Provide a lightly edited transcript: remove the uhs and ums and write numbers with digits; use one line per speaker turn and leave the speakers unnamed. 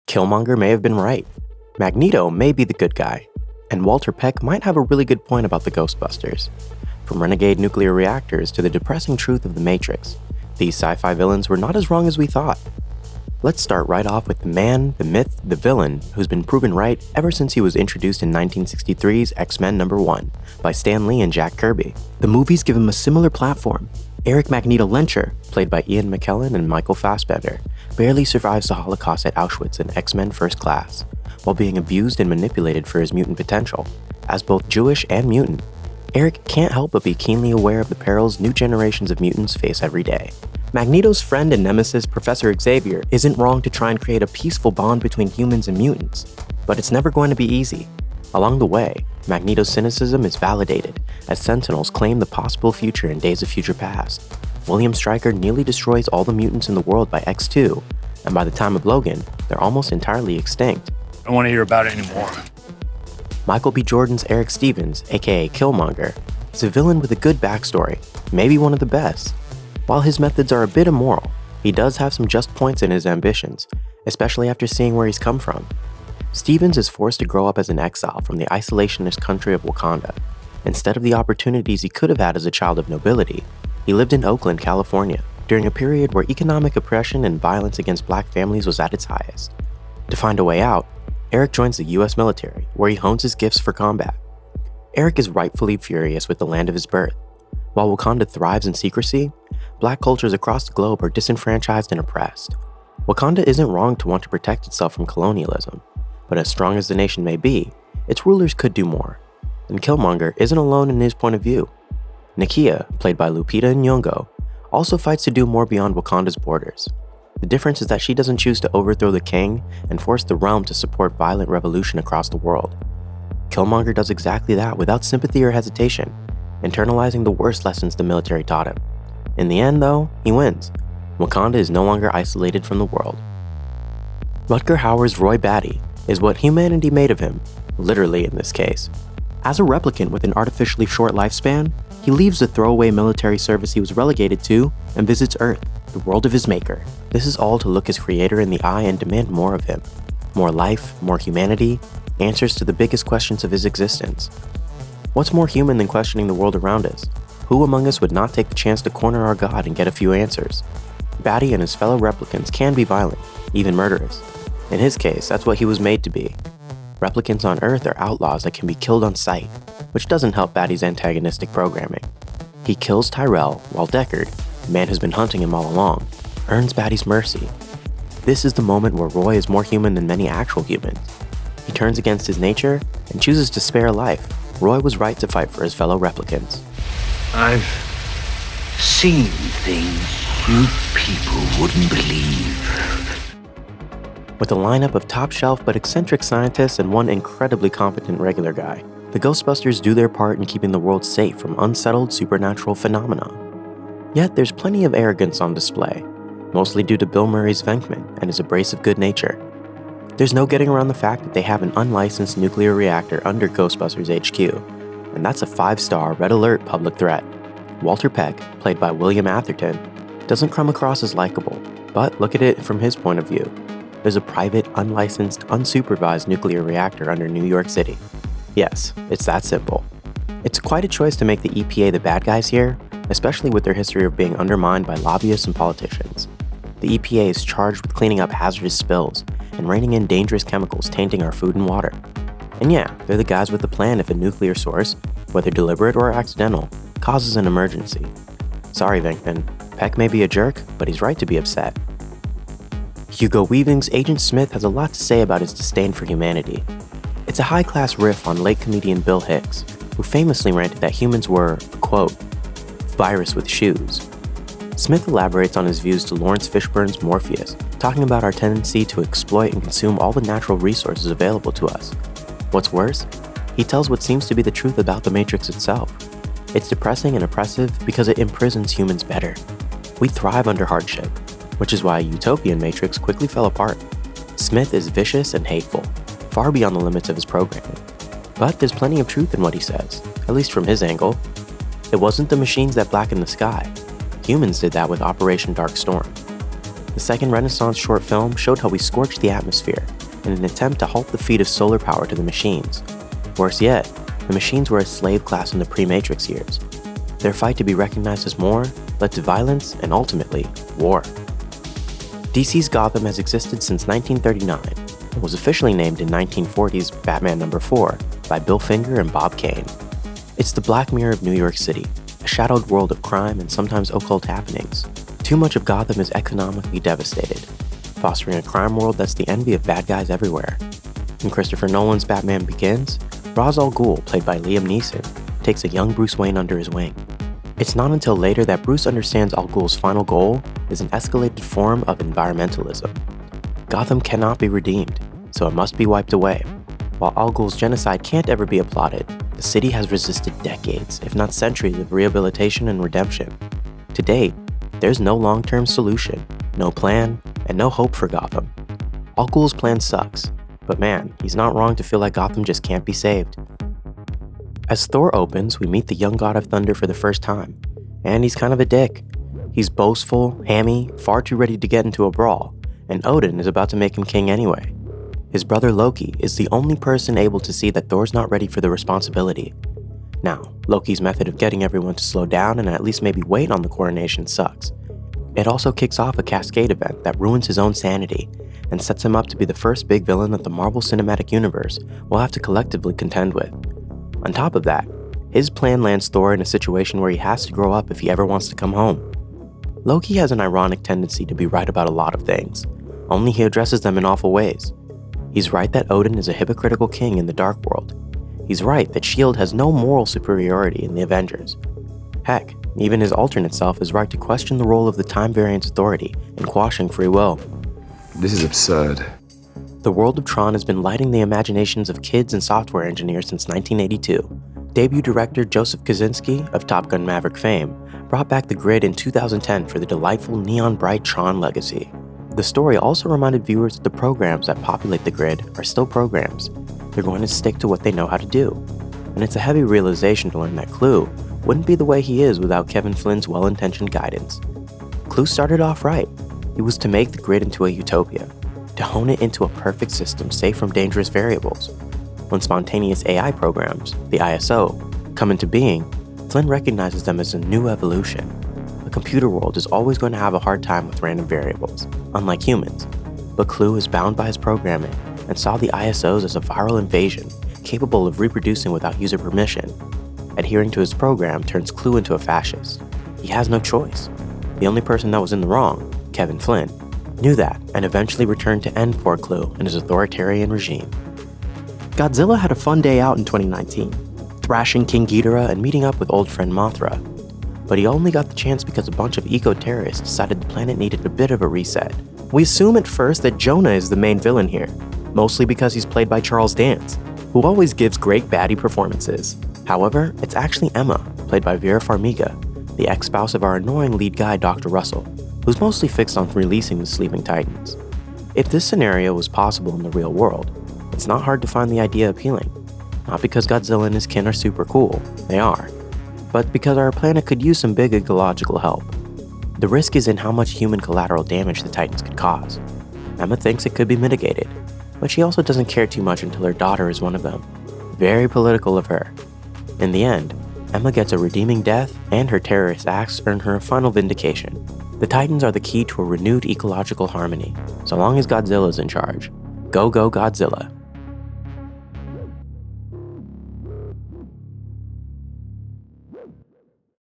Killmonger may have been right. Magneto may be the good guy. And Walter Peck might have a really good point about the Ghostbusters. From renegade nuclear reactors to the depressing truth of the Matrix, these sci-fi villains were not as wrong as we thought. Let's start right off with the man, the myth, the villain, who's been proven right ever since he was introduced in 1963's X-Men #1 by Stan Lee and Jack Kirby. The movies give him a similar platform. Eric Magneto Lencher, played by Ian McKellen and Michael Fassbender, barely survives the Holocaust at Auschwitz in X-Men First Class, while being abused and manipulated for his mutant potential. As both Jewish and mutant, Eric can't help but be keenly aware of the perils new generations of mutants face every day. Magneto's friend and nemesis, Professor Xavier, isn't wrong to try and create a peaceful bond between humans and mutants, but it's never going to be easy. Along the way, Magneto's cynicism is validated as Sentinels claim the possible future in Days of Future Past. William Stryker nearly destroys all the mutants in the world by X2, and by the time of Logan, they're almost entirely extinct.
I don't want to hear about it anymore.
Michael B. Jordan's Eric Stevens, aka Killmonger, is a villain with a good backstory, maybe one of the best. While his methods are a bit immoral, he does have some just points in his ambitions, especially after seeing where he's come from. Stevens is forced to grow up as an exile from the isolationist country of Wakanda. Instead of the opportunities he could have had as a child of nobility, he lived in Oakland, California, during a period where economic oppression and violence against black families was at its highest. To find a way out, Eric joins the US military, where he hones his gifts for combat. Eric is rightfully furious with the land of his birth. While Wakanda thrives in secrecy, black cultures across the globe are disenfranchised and oppressed. Wakanda isn't wrong to want to protect itself from colonialism, but as strong as the nation may be, its rulers could do more. And Killmonger isn't alone in his point of view. Nakia, played by Lupita Nyong'o, also fights to do more beyond Wakanda's borders. The difference is that she doesn't choose to overthrow the king and force the realm to support violent revolution across the world. Killmonger does exactly that without sympathy or hesitation, internalizing the worst lessons the military taught him. In the end, though, he wins. Wakanda is no longer isolated from the world. Rutger Hauer's Roy Batty is what humanity made of him, literally in this case. As a replicant with an artificially short lifespan, he leaves the throwaway military service he was relegated to and visits Earth, the world of his maker. This is all to look his creator in the eye and demand more of him. More life, more humanity, answers to the biggest questions of his existence. What's more human than questioning the world around us? Who among us would not take the chance to corner our god and get a few answers? Batty and his fellow replicants can be violent, even murderous. In his case, that's what he was made to be. Replicants on Earth are outlaws that can be killed on sight, which doesn't help Batty's antagonistic programming. He kills Tyrell, while Deckard, the man who's been hunting him all along, earns Batty's mercy. This is the moment where Roy is more human than many actual humans. He turns against his nature and chooses to spare a life. Roy was right to fight for his fellow replicants.
I've seen things you people wouldn't believe.
With a lineup of top-shelf but eccentric scientists and one incredibly competent regular guy, the Ghostbusters do their part in keeping the world safe from unsettled supernatural phenomena. Yet there's plenty of arrogance on display, mostly due to Bill Murray's Venkman and his abrasive good nature. There's no getting around the fact that they have an unlicensed nuclear reactor under Ghostbusters HQ, and that's a 5-star red alert public threat. Walter Peck, played by William Atherton, doesn't come across as likable, but look at it from his point of view. There's a private, unlicensed, unsupervised nuclear reactor under New York City. Yes, it's that simple. It's quite a choice to make the EPA the bad guys here, especially with their history of being undermined by lobbyists and politicians. The EPA is charged with cleaning up hazardous spills and reining in dangerous chemicals tainting our food and water. And yeah, they're the guys with the plan if a nuclear source, whether deliberate or accidental, causes an emergency. Sorry, Venkman, Peck may be a jerk, but he's right to be upset. Hugo Weaving's Agent Smith has a lot to say about his disdain for humanity. It's a high-class riff on late comedian Bill Hicks, who famously ranted that humans were, quote, virus with shoes. Smith elaborates on his views to Lawrence Fishburne's Morpheus, talking about our tendency to exploit and consume all the natural resources available to us. What's worse, he tells what seems to be the truth about the Matrix itself. It's depressing and oppressive because it imprisons humans better. We thrive under hardship, which is why a utopian Matrix quickly fell apart. Smith is vicious and hateful, far beyond the limits of his programming. But there's plenty of truth in what he says, at least from his angle. It wasn't the machines that blackened the sky. Humans did that with Operation Dark Storm. The second Renaissance short film showed how we scorched the atmosphere in an attempt to halt the feed of solar power to the machines. Worse yet, the machines were a slave class in the pre-Matrix years. Their fight to be recognized as more led to violence and ultimately, war. DC's Gotham has existed since 1939 and was officially named in 1940's Batman No. 4 by Bill Finger and Bob Kane. It's the Black Mirror of New York City, a shadowed world of crime and sometimes occult happenings. Too much of Gotham is economically devastated, fostering a crime world that's the envy of bad guys everywhere. In Christopher Nolan's Batman Begins, Ra's al Ghul, played by Liam Neeson, takes a young Bruce Wayne under his wing. It's not until later that Bruce understands Al Ghul's final goal is an escalated form of environmentalism. Gotham cannot be redeemed, so it must be wiped away. While Al Ghul's genocide can't ever be applauded, the city has resisted decades, if not centuries, of rehabilitation and redemption. To date, there's no long-term solution, no plan, and no hope for Gotham. Al Ghul's plan sucks, but man, he's not wrong to feel like Gotham just can't be saved. As Thor opens, we meet the young god of thunder for the first time, and he's kind of a dick. He's boastful, hammy, far too ready to get into a brawl, and Odin is about to make him king anyway. His brother Loki is the only person able to see that Thor's not ready for the responsibility. Now, Loki's method of getting everyone to slow down and at least maybe wait on the coronation sucks. It also kicks off a cascade event that ruins his own sanity and sets him up to be the first big villain that the Marvel Cinematic Universe will have to collectively contend with. On top of that, his plan lands Thor in a situation where he has to grow up if he ever wants to come home. Loki has an ironic tendency to be right about a lot of things, only he addresses them in awful ways. He's right that Odin is a hypocritical king in the Dark World. He's right that S.H.I.E.L.D. has no moral superiority in the Avengers. Heck, even his alternate self is right to question the role of the Time Variance Authority in quashing free will.
This is absurd.
The world of Tron has been lighting the imaginations of kids and software engineers since 1982. Debut director Joseph Kosinski, of Top Gun Maverick fame, brought back the grid in 2010 for the delightful neon-bright Tron legacy. The story also reminded viewers that the programs that populate the grid are still programs. They're going to stick to what they know how to do. And it's a heavy realization to learn that Clue wouldn't be the way he is without Kevin Flynn's well-intentioned guidance. Clue started off right. It was to make the grid into a utopia, to hone it into a perfect system safe from dangerous variables. When spontaneous AI programs, the ISO, come into being, Flynn recognizes them as a new evolution. A computer world is always going to have a hard time with random variables, unlike humans. But Clue is bound by his programming and saw the ISOs as a viral invasion, capable of reproducing without user permission. Adhering to his program turns Clue into a fascist. He has no choice. The only person that was in the wrong, Kevin Flynn, knew that and eventually returned to end poor Clue and his authoritarian regime. Godzilla had a fun day out in 2019, thrashing King Ghidorah and meeting up with old friend Mothra. But he only got the chance because a bunch of eco-terrorists decided the planet needed a bit of a reset. We assume at first that Jonah is the main villain here, mostly because he's played by Charles Dance, who always gives great baddie performances. However, it's actually Emma, played by Vera Farmiga, the ex-spouse of our annoying lead guy Dr. Russell, who's mostly fixed on releasing the Sleeping Titans. If this scenario was possible in the real world, it's not hard to find the idea appealing. Not because Godzilla and his kin are super cool, they are, but because our planet could use some big ecological help. The risk is in how much human collateral damage the Titans could cause. Emma thinks it could be mitigated, but she also doesn't care too much until her daughter is one of them. Very political of her. In the end, Emma gets a redeeming death, and her terrorist acts earn her a final vindication. The Titans are the key to a renewed ecological harmony, so long as Godzilla's in charge. Go, go, Godzilla.